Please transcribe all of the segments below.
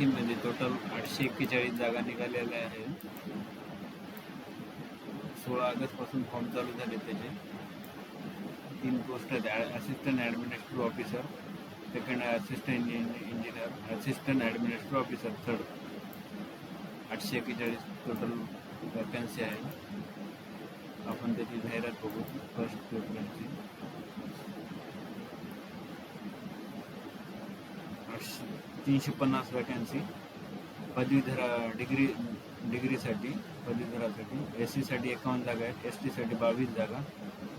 मध्ये टोटल 841 जागा निघालेल्या आहेत. 16 ऑगस्ट पासून फॉर्म चालू झाले. त्याचे 3 पोस्ट आहेत. Assistant administrative officer, second assistant engineer, assistant administrative officer third. 841 total vacancy आहे. आपण त्याची जाहिरात बघू. फर्स्ट प्रेफरन्सची 350 वॅकन्सी. पदवीधर डिग्रीसाठी पदवीधरासाठी. SC साठी 51 जागा आहेत. ST साठी 22 जागा.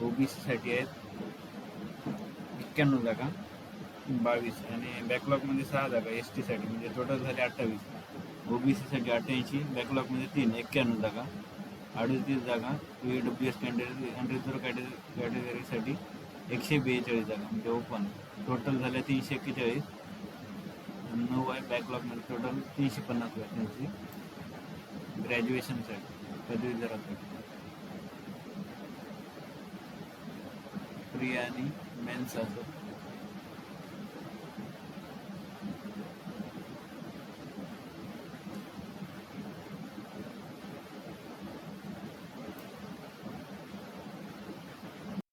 OBC साठी आहेत 91 जागा 22 आणि बॅकलॉगमध्ये 6 जागा. ST साठी म्हणजे टोटल झाले 28. OBC साठी 88, बॅकलॉगमध्ये 3 91 जागा. 38 जागा. EWS कॅटेगरीसाठी 142 जागा म्हणजे ओपन. टोटल झाल्या 341. 9 आहे बॅकलॉगमध्ये. टोटल 350 वॅकन्सी ग्रॅज्युएशनसाठी पदवीधरासाठी. फ्री आणि मेन्स असं